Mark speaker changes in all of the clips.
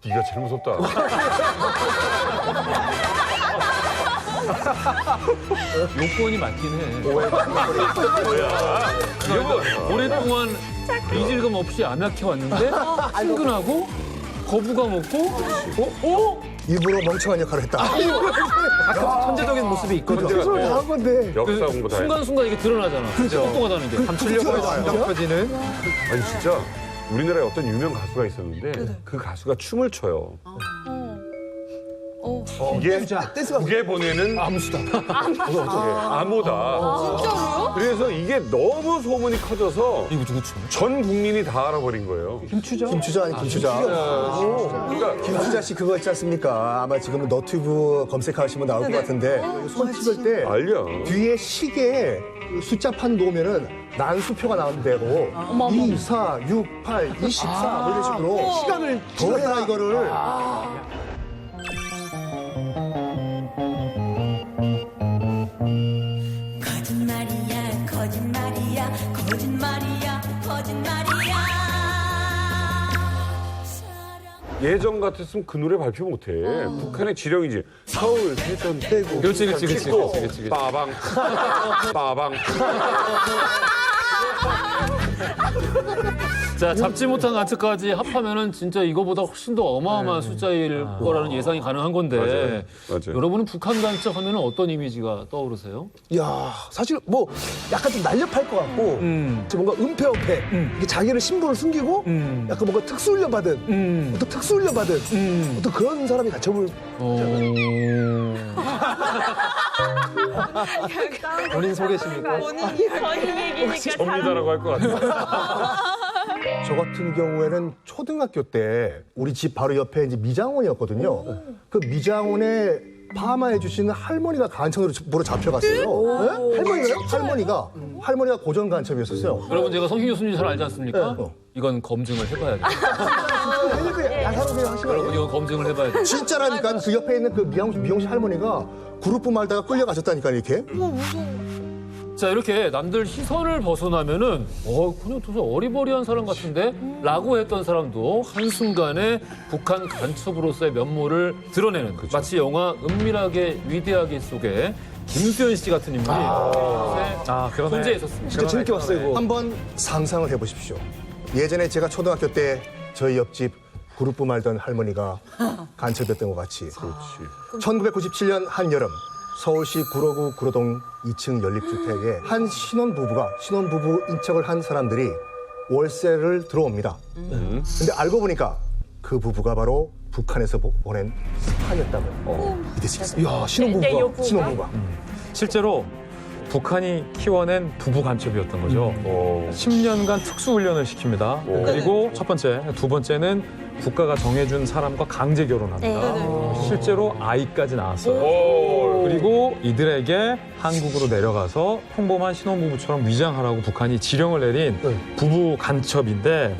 Speaker 1: 네가 제일 무섭다.
Speaker 2: 요건이 맞긴 해. 그러니까 오랫동안 이질감 없이 암약해 왔는데 친근하고 거부감 없고
Speaker 3: 일부러 멍청한 역할을 했다.
Speaker 4: 천재적인 모습이 있거든.
Speaker 1: 천재가
Speaker 3: 다 한 건데.
Speaker 1: 역사 공부 다 해.
Speaker 2: 순간순간 이게 드러나잖아.
Speaker 4: 그렇죠.
Speaker 2: 똑똑하다는 게.
Speaker 4: 감추려고 안경 펴지는.
Speaker 1: 아니 진짜 우리나라에 어떤 유명 가수가 있었는데 그 가수가 춤을 춰요. 이게 국에 보내는 암수다. 암호다.
Speaker 5: 진짜로요?
Speaker 1: 그래서 이게 너무 소문이 커져서
Speaker 2: 이거 누구 춤?
Speaker 1: 전 국민이 다 알아버린 거예요.
Speaker 3: 김추자 아니 김추자.
Speaker 1: 그러니까
Speaker 3: 김추자 씨 그거 있지 않습니까? 아마 지금 너튜브 검색하시면 나올 것 같은데 손 찍을 때
Speaker 1: 알려.
Speaker 3: 뒤에 시계에 숫자판 놓으면은 난수표가 나온대고 2, 4, 6, 8, 24 뭐 이런 식으로 시간을 더해라 이거를.
Speaker 6: 거짓말이야 거짓말이야 거짓말이야 거짓말이야
Speaker 1: 예전 같았으면 그 노래 발표 못해. 북한의 지령이지. 서울 대전 대구.
Speaker 2: 그렇지, 그렇지, 그렇지,
Speaker 1: 킥도,
Speaker 2: 그렇지, 그렇지.
Speaker 1: 빠방. 빠방.
Speaker 2: 자, 잡지 못한 간첩까지 합하면은 진짜 이거보다 훨씬 더 어마어마한 숫자일 거라는 예상이 가능한 건데.
Speaker 1: 맞아요.
Speaker 2: 여러분은 북한 간첩 하면은 어떤 이미지가 떠오르세요?
Speaker 7: 야, 사실 뭐 약간 좀 날렵할 것 같고 좀 뭔가 은폐 이게 자기를 신분을 숨기고 약간 뭔가 특수훈련 받은 어떤 특수훈련 받은 어떤 그런 사람이 간첩을
Speaker 4: 본인 소개십니까?
Speaker 5: 본인 얘기니까
Speaker 1: 접니다라고 할 것 같아.
Speaker 3: 저 같은 경우에는 초등학교 때 우리 집 바로 옆에 이제 미장원이었거든요. 그 미장원에 파마해 주시는 할머니가 간첩으로 잡혀갔어요. 네? 할머니가요? 할머니가 고정 간첩이었었어요.
Speaker 2: 여러분 제가 성희 교수님 잘 알지 않습니까? 이건 검증을 해봐야 돼요.
Speaker 3: 야사로세요 하시면
Speaker 2: 여러분 이건 검증을 해봐야 돼요.
Speaker 3: 진짜라니까 그 옆에 있는 그 미용실 할머니가 그룹 말다가 끌려가셨다니까 이렇게.
Speaker 2: 자 이렇게 남들 시선을 벗어나면은 그냥 도대체 어리버리한 사람 같은데? 라고 했던 사람도 한순간에 북한 간첩으로서의 면모를 드러내는 마치 영화 은밀하게 위대하게 속에 김수현 씨 같은 인물이
Speaker 4: 그러네.
Speaker 2: 존재했었습니다.
Speaker 7: 진짜 재밌게 봤어요 이거.
Speaker 3: 한번 상상을 해보십시오. 예전에 제가 초등학교 때 저희 옆집 그룹 말던 할머니가 간첩이었던 것 같이. 그렇지. 1997년 한여름 서울시 구로구 구로동 2층 연립주택에 한 신혼부부 인척을 한 사람들이 월세를 들어옵니다. 근데 알고 보니까 그 부부가 바로 북한에서 보낸 스파이였다고 믿으시겠습니다.
Speaker 7: 야, 신혼부부가.
Speaker 3: 신혼부부가.
Speaker 4: 실제로 북한이 키워낸 부부 간첩이었던 거죠. 10년간 특수훈련을 시킵니다. 그리고 첫 번째, 두 번째는 국가가 정해준 사람과 강제 결혼합니다. 실제로 아이까지 낳았어요. 그리고 이들에게 한국으로 내려가서 평범한 신혼부부처럼 위장하라고 북한이 지령을 내린 부부 간첩인데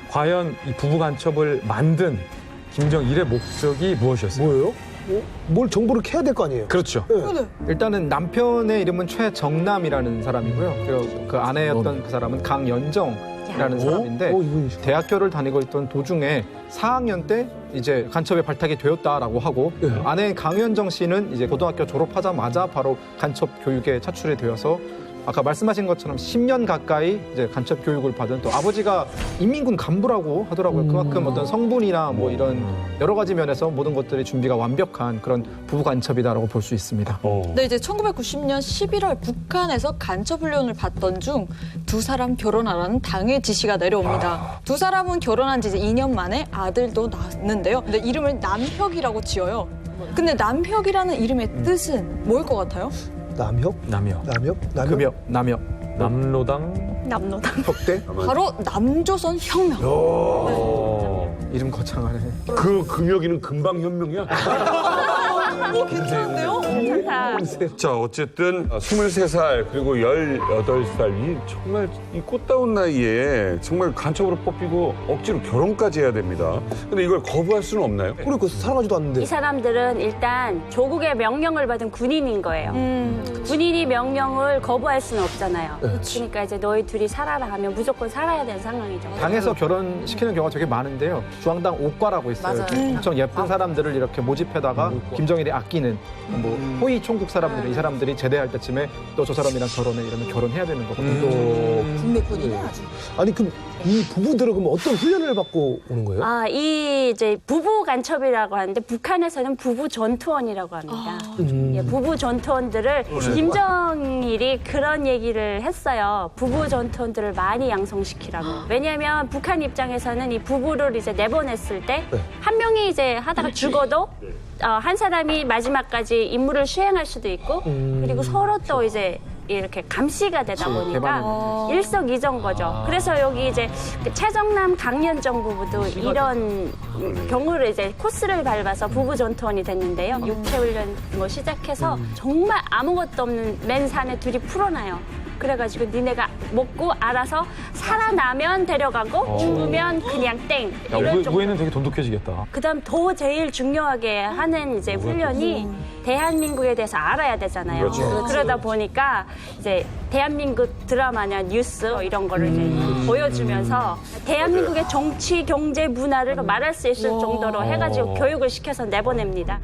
Speaker 4: 과연 이 부부 간첩을 만든 김정일의 목적이 무엇이었어요?
Speaker 7: 뭐예요? 뭘 정보를 캐야 될 거 아니에요?
Speaker 4: 그렇죠.
Speaker 8: 일단은 남편의 이름은 최정남이라는 사람이고요. 그리고 그 아내였던 그 사람은 강연정이라는 사람인데 대학교를 다니고 있던 도중에 4학년 때 이제 간첩에 발탁이 되었다라고 하고 아내 강연정 씨는 이제 고등학교 졸업하자마자 바로 간첩 교육에 차출이 되어서 아까 말씀하신 것처럼 10년 가까이 이제 간첩 교육을 받은 또 아버지가 인민군 간부라고 하더라고요. 그만큼 어떤 성분이나 뭐 이런 여러 가지 면에서 모든 것들이 준비가 완벽한 그런 부부 간첩이다라고 볼 수 있습니다.
Speaker 5: 네, 이제 1990년 11월 북한에서 간첩 훈련을 받던 중 두 사람 결혼하라는 당의 지시가 내려옵니다. 두 사람은 결혼한 지 이제 2년 만에 아들도 낳았는데요. 근데 이름을 남혁이라고 지어요. 근데 남혁이라는 이름의 뜻은 뭐일 것 같아요?
Speaker 7: 남혁?
Speaker 4: 남혁.
Speaker 8: 남혁.
Speaker 4: 남로당.
Speaker 5: 남노당.
Speaker 3: 혁대?
Speaker 5: 바로 남조선 혁명.
Speaker 8: 이름 거창하네.
Speaker 1: 그 금혁이는 금방 현명이야.
Speaker 5: 괜찮은데요?
Speaker 1: 자, 어쨌든 23살 그리고 18살 이 정말 이 꽃다운 나이에 정말 간첩으로 뽑히고 억지로 결혼까지 해야 됩니다. 근데 이걸 거부할 수는 없나요?
Speaker 7: 그러니까 사랑하지도 않는데.
Speaker 9: 이 사람들은 일단 조국의 명령을 받은 군인인 거예요. 군인이 명령을 거부할 수는 없잖아요. 그러니까 이제 너희 둘이 살아라 하면 무조건 살아야 되는 상황이죠.
Speaker 8: 당에서 결혼시키는 경우가 되게 많은데요. 중앙당 옥과라고 있어요.
Speaker 5: 맞아요.
Speaker 8: 엄청 예쁜 사람들을 이렇게 모집해다가 김정일이 아끼는 뭐 호위 총국 사람들은 이 사람들이 제대할 때쯤에 또 저 사람이랑 결혼해 이러면 결혼해야 되는 거거든요.
Speaker 10: 국내꾼이네 아주.
Speaker 7: 아니 그럼 이 부부들은 그럼 어떤 훈련을 받고 오는 거예요?
Speaker 9: 아, 이 이제 부부 간첩이라고 하는데 북한에서는 부부 전투원이라고 합니다. 예, 부부 전투원들을 김정일이 그런 얘기를 했어요. 부부 전투원들을 많이 양성시키라고. 왜냐하면 북한 입장에서는 이 부부를 이제 내보냈을 때 한 명이 이제 하다가 죽어도 한 사람이 마지막까지 임무를 수행할 수도 있고 그리고 서로 또 이제 이렇게 감시가 되다 보니까 일석이조인 거죠. 그래서 여기 이제 최정남 강연정 부부도 이런 경우를 이제 코스를 밟아서 부부 전투원이 됐는데요. 육체 훈련 뭐 시작해서 정말 아무것도 없는 맨 산에 둘이 풀어놔요. 그래가지고 니네가 먹고 알아서 살아나면 데려가고 죽으면 그냥 땡.
Speaker 4: 야,
Speaker 9: 이런 정도.
Speaker 4: 우애는 되게 돈독해지겠다.
Speaker 9: 그다음 더 제일 중요하게 하는 이제 훈련이 대한민국에 대해서 알아야 되잖아요. 그러다 보니까 이제 대한민국 드라마나 뉴스 이런 거를 이제 보여주면서 대한민국의 정치, 경제, 문화를 말할 수 있을 정도로 해가지고 교육을 시켜서 내보냅니다.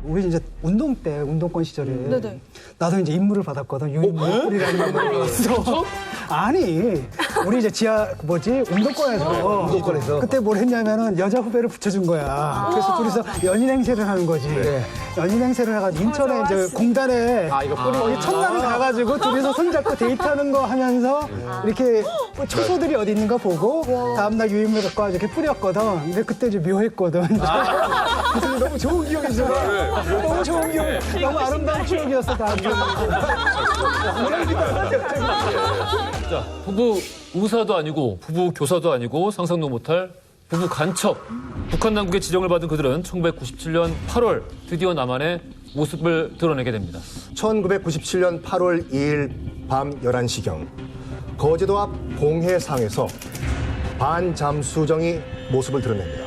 Speaker 11: 우리 이제 운동 때 운동권 시절에
Speaker 5: 네네.
Speaker 11: 나도 이제 임무를 받았거든. 유인물이라는 임무가 있어. 아니 우리 이제 운동권에서 그때 뭘 했냐면은 여자 후배를 붙여준 거야. 그래서 둘이서 연인 행세를 하는 거지. 연인 행세를 해가지고 인천에 이제 공단에 거기 첫날에 가가지고 둘이서 손잡고 데이트하는 거 하면서 이렇게 초소들이 어디 있는가 보고 다음날 유인물 갖고 와서 이렇게 뿌렸거든. 근데 그때 이제 묘했거든. 그래서 너무 좋은 기억이잖아. 너무 좋은 기억, 너무 아름다운 추억이었어, 다.
Speaker 2: 자, 부부 의사도 아니고 부부 교사도 아니고 상상도 못할 부부 간첩. 북한 당국의 지령을 받은 그들은 1997년 8월 드디어 남한의 모습을 드러내게 됩니다.
Speaker 3: 1997년 8월 2일 밤 11시경 거제도 앞 봉해상에서 반잠수정이 모습을 드러냅니다.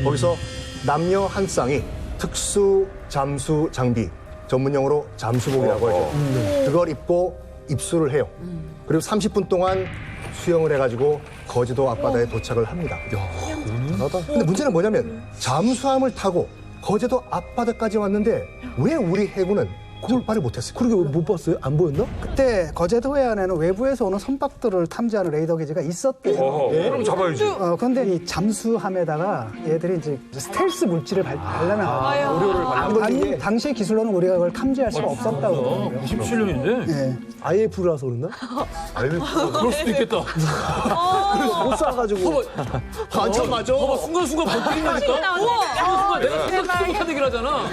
Speaker 3: 거기서 남녀 한 쌍이 특수 잠수 장비, 전문용어로 잠수복이라고 하죠. 그걸 입고 입수를 해요. 그리고 30분 동안 수영을 해가지고 거제도 앞바다에 도착을 합니다. 근데 문제는 뭐냐면 잠수함을 타고 거제도 앞바다까지 왔는데 왜 우리 해군은 적발을 못했어요?
Speaker 7: 그러게 못 봤어요? 안 보였나?
Speaker 11: 그때 거제도 해안에는 외부에서 오는 선박들을 탐지하는 레이더 기지가 있었대요.
Speaker 1: 그럼 잡아야지.
Speaker 11: 그런데 이 잠수함에다가 얘들이 이제 스텔스 물질을 발라놔. 당시의 기술로는 우리가 그걸 탐지할 수가 없었다고 그러더라고요.
Speaker 2: 27년인데?
Speaker 11: 예.
Speaker 7: IF라서 그랬나?
Speaker 2: 그럴 수도 있겠다.
Speaker 7: 그래서 못 쏴가지고.
Speaker 3: 간첩 맞아.
Speaker 2: 봐봐, 순간순간 버티니까. 순간 내가 생각지도 못한 얘기를 하잖아.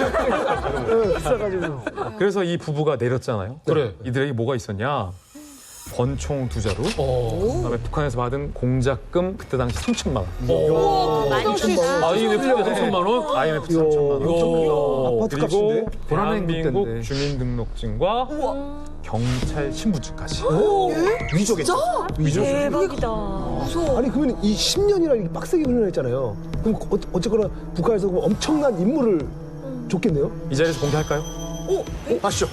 Speaker 7: 쏴가지고.
Speaker 4: 그래서 이 부부가 내렸잖아요.
Speaker 2: 그래.
Speaker 4: 이들에게 뭐가 있었냐? 권총 2자루, 그다음에 북한에서 받은 공작금 그때 당시 3천만 원.
Speaker 2: IMF에서 3천만 원?
Speaker 4: IMF 3천만 원.
Speaker 7: 아파트
Speaker 4: 그리고
Speaker 7: 값인데?
Speaker 4: 대한민국 주민등록증과 경찰 신분증까지.
Speaker 3: 위조겠죠.
Speaker 5: 대박이다.
Speaker 7: 아니 그러면 이 10년이나 이렇게 빡세게 훈련했잖아요. 그럼 어쨌거나 북한에서 그럼 엄청난 임무를 줬겠네요?
Speaker 4: 이 자리에서 공개할까요?
Speaker 3: 아시죠?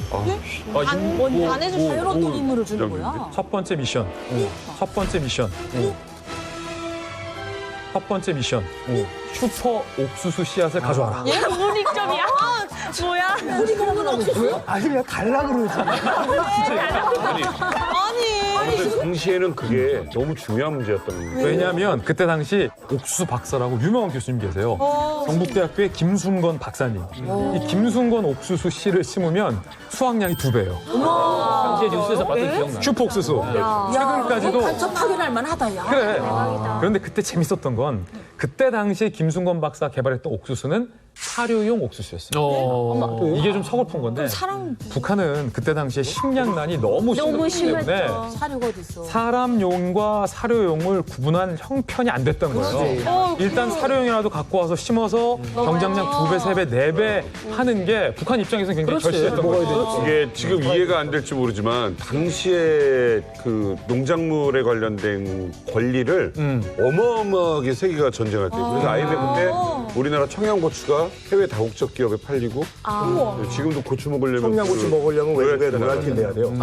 Speaker 10: 반에서 자유로운 임무를 주는 거야.
Speaker 4: 첫 번째 미션. 첫 번째 미션. 첫 번째 미션. 슈퍼 옥수수 씨앗을 가져와라.
Speaker 5: 얘 문익점이야? 뭐야?
Speaker 11: 아니 그냥 갈라 그러지.
Speaker 1: 아무튼 당시에는 그게 너무 중요한 문제였던 거예요.
Speaker 4: 왜냐하면 그때 당시 옥수수 박사라고 유명한 교수님 계세요. 경북대학교의 김순건 박사님. 이 김순건 옥수수 씨를 심으면 수확량이 2배예요.
Speaker 2: 당시에 뉴스에서 봤던 기억나.
Speaker 4: 슈퍼 옥수수. 최근까지도
Speaker 10: 간첩 파견할 만하다, 야.
Speaker 4: 그래. 그런데 그때 재밌었던 건 그때 당시에 김순건 박사 개발했던 옥수수는 사료용 옥수수였어요. 이게 좀 서글픈 건데 북한은 그때 당시에 식량난이 너무 심했기 때문에
Speaker 10: 사료가 어딨어.
Speaker 4: 사람용과 사료용을 구분한 형편이 안 됐던 거예요. 일단 사료용이라도 갖고 와서 심어서 경장량 2배, 3배, 4배 하는 게 북한 입장에서는 굉장히 절실했던 거죠.
Speaker 1: 이게 지금 이해가 안 될지 모르지만 당시에 그 농작물에 관련된 권리를 어마어마하게 세계가 전쟁할 때 그래서 IMF 때 우리나라 청양고추가 해외 다국적 기업에 팔리고 지금도 고추 먹으려면
Speaker 3: 청양고추 먹으려면 외국에 로얄티를 내야 돼요.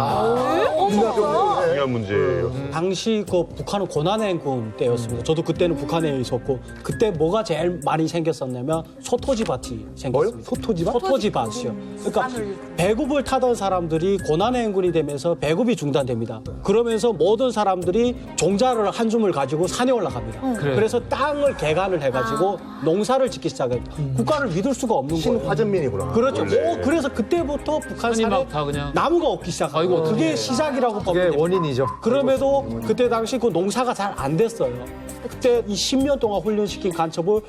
Speaker 1: 중요한 문제예요.
Speaker 12: 당시 그 북한은 고난행군 때였습니다. 저도 그때는 북한에 있었고 그때 뭐가 제일 많이 생겼었냐면 소토지밭이 생겼습니다.
Speaker 7: 소토지밭?
Speaker 12: 소토지밭이요. 그러니까 배급을 타던 사람들이 고난행군이 되면서 배급이 중단됩니다. 그러면서 모든 사람들이 종자를 한 줌을 가지고 산에 올라갑니다. 그래서 땅을 개간을 해가지고 농사를 짓기 시작해요. 국가를 믿을 수가 없는 거예요.
Speaker 3: 신화전민이구나.
Speaker 12: 그렇죠. 그래서 그때부터 북한 산에
Speaker 2: 다 그냥
Speaker 12: 나무가 없기 시작해요. 그게 시작이라고
Speaker 8: 그게
Speaker 12: 보면 됩니다.
Speaker 8: 원인이죠.
Speaker 12: 그럼에도 그때 당시 그 농사가 잘 안 됐어요. 그때 이 10년 동안 훈련시킨 간첩을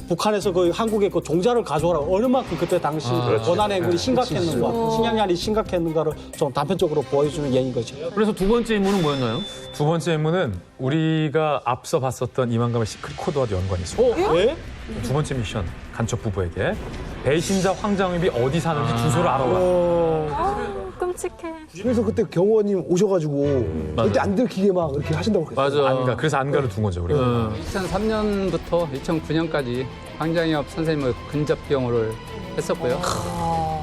Speaker 12: 북한에서 그 한국에 그 종자를 가져오라 얼마큼 그때 당시 고난행군이 심각했는가, 식량난이 심각했는가를 좀 단편적으로 보여주는 예인 거죠.
Speaker 2: 그래서 두 번째 임무는 뭐였나요?
Speaker 4: 두 번째 임무는 우리가 앞서 봤었던 이만감의 시크릿 코드와도 연관이 있습니다.
Speaker 12: 예?
Speaker 4: 두 번째 미션, 간첩 부부에게 배신자 황장엽이 어디 사는지 주소를 알아오라.
Speaker 5: 끔찍해.
Speaker 7: 그래서 그때 경호원님 오셔가지고 그때 안 들키게 막 이렇게 하신다고 그랬어요.
Speaker 2: 맞아.
Speaker 4: 안가. 그래서 안가를 둔 거죠, 우리가.
Speaker 13: 2003년부터 2009년까지 황장엽 선생님을 근접 경호를 했었고요.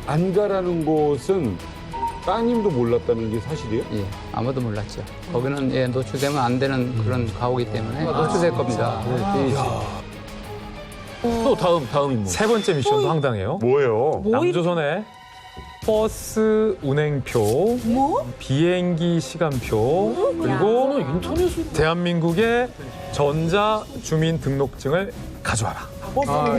Speaker 1: 안가라는 곳은 따님도 몰랐다는 게 사실이에요?
Speaker 13: 예, 아무도 몰랐죠. 거기는 예, 노출되면 안 되는 그런 가오기 때문에 노출될 겁니다.
Speaker 2: 또 다음 임무.
Speaker 4: 세 번째 미션도 황당해요.
Speaker 1: 뭐예요?
Speaker 4: 남조선의 버스 운행표, 비행기 시간표, 그리고 대한민국의 전자 주민등록증을 가져와라.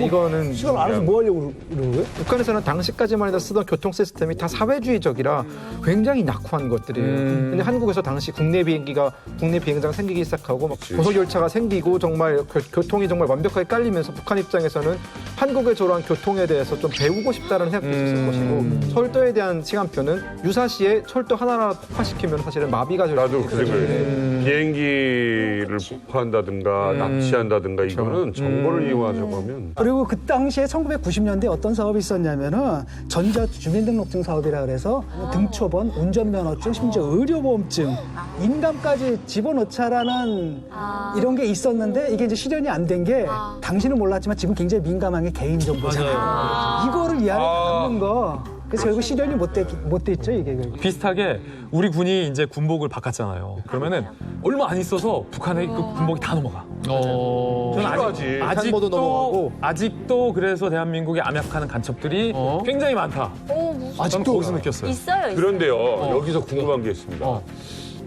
Speaker 8: 이거는
Speaker 7: 시간 알아서 뭐 하려고 이러는 거예요?
Speaker 8: 북한에서는 당시까지만 해도 쓰던 교통 시스템이 다 사회주의적이라 굉장히 낙후한 것들이에요. 근데 한국에서 당시 국내 비행장 생기기 시작하고 막 고속열차가 생기고 정말 교통이 정말 완벽하게 깔리면서 북한 입장에서는 한국의 저러한 교통에 대해서 좀 배우고 싶다는 생각도 있었을 것이고 철도에 대한 시간표는 유사시에 철도 하나하나 폭파시키면 사실은 마비가 될
Speaker 1: 나도
Speaker 8: 수
Speaker 1: 그래.
Speaker 8: 있는
Speaker 1: 비행기를 폭파한다든가 납치한다든가 이거는 정보를 이용하자고 하면
Speaker 11: 그리고 그 당시에 1990년대 어떤 사업이 있었냐면은 전자 주민등록증 사업이라 그래서 등초번, 운전면허증, 심지어 의료보험증, 인감까지 집어넣자라는 이런 게 있었는데 이게 이제 실현이 안 된 게 당신은 몰랐지만 지금 굉장히 민감한 게 개인정보잖아요. 이거를 이 안에 담는 거. 그래서 결국 실현이 못 됐죠, 이게.
Speaker 4: 비슷하게 우리 군이 이제 군복을 바꿨잖아요. 그러면은 얼마 안 있어서 북한의 그 군복이 다 넘어가. 저는 아직도 그래서 대한민국에 암약하는 간첩들이 굉장히 많다. 저는 거기서 느꼈어요.
Speaker 9: 있어요.
Speaker 1: 그런데요, 여기서 궁금한 게 있습니다.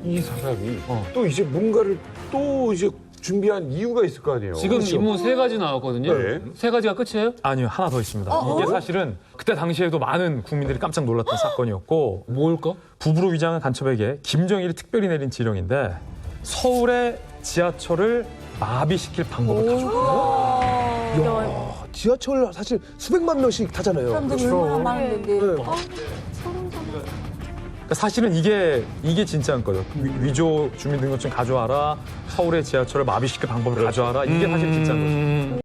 Speaker 1: 이 사람이 또 이제 뭔가를 또 이제 준비한 이유가 있을 거 아니에요.
Speaker 2: 지금
Speaker 1: 그렇죠?
Speaker 2: 임무 3가지 나왔거든요.
Speaker 1: 네.
Speaker 2: 3가지가 끝이에요?
Speaker 4: 아니요, 하나 더 있습니다. 이게 사실은 그때 당시에도 많은 국민들이 깜짝 놀랐던 사건이었고
Speaker 2: 뭘까?
Speaker 4: 부부로 위장한 간첩에게 김정일이 특별히 내린 지령인데 서울의 지하철을 마비시킬 방법을 가져와요.
Speaker 7: 지하철 사실 수백만 명씩 타잖아요.
Speaker 10: 사람들이 얼마나 많은데.
Speaker 4: 그러니까 사실은 이게 진짜인 거죠. 위조 주민등록증 가져와라, 서울의 지하철을 마비시킬 방법을 가져와라. 이게 사실 진짜인 거죠.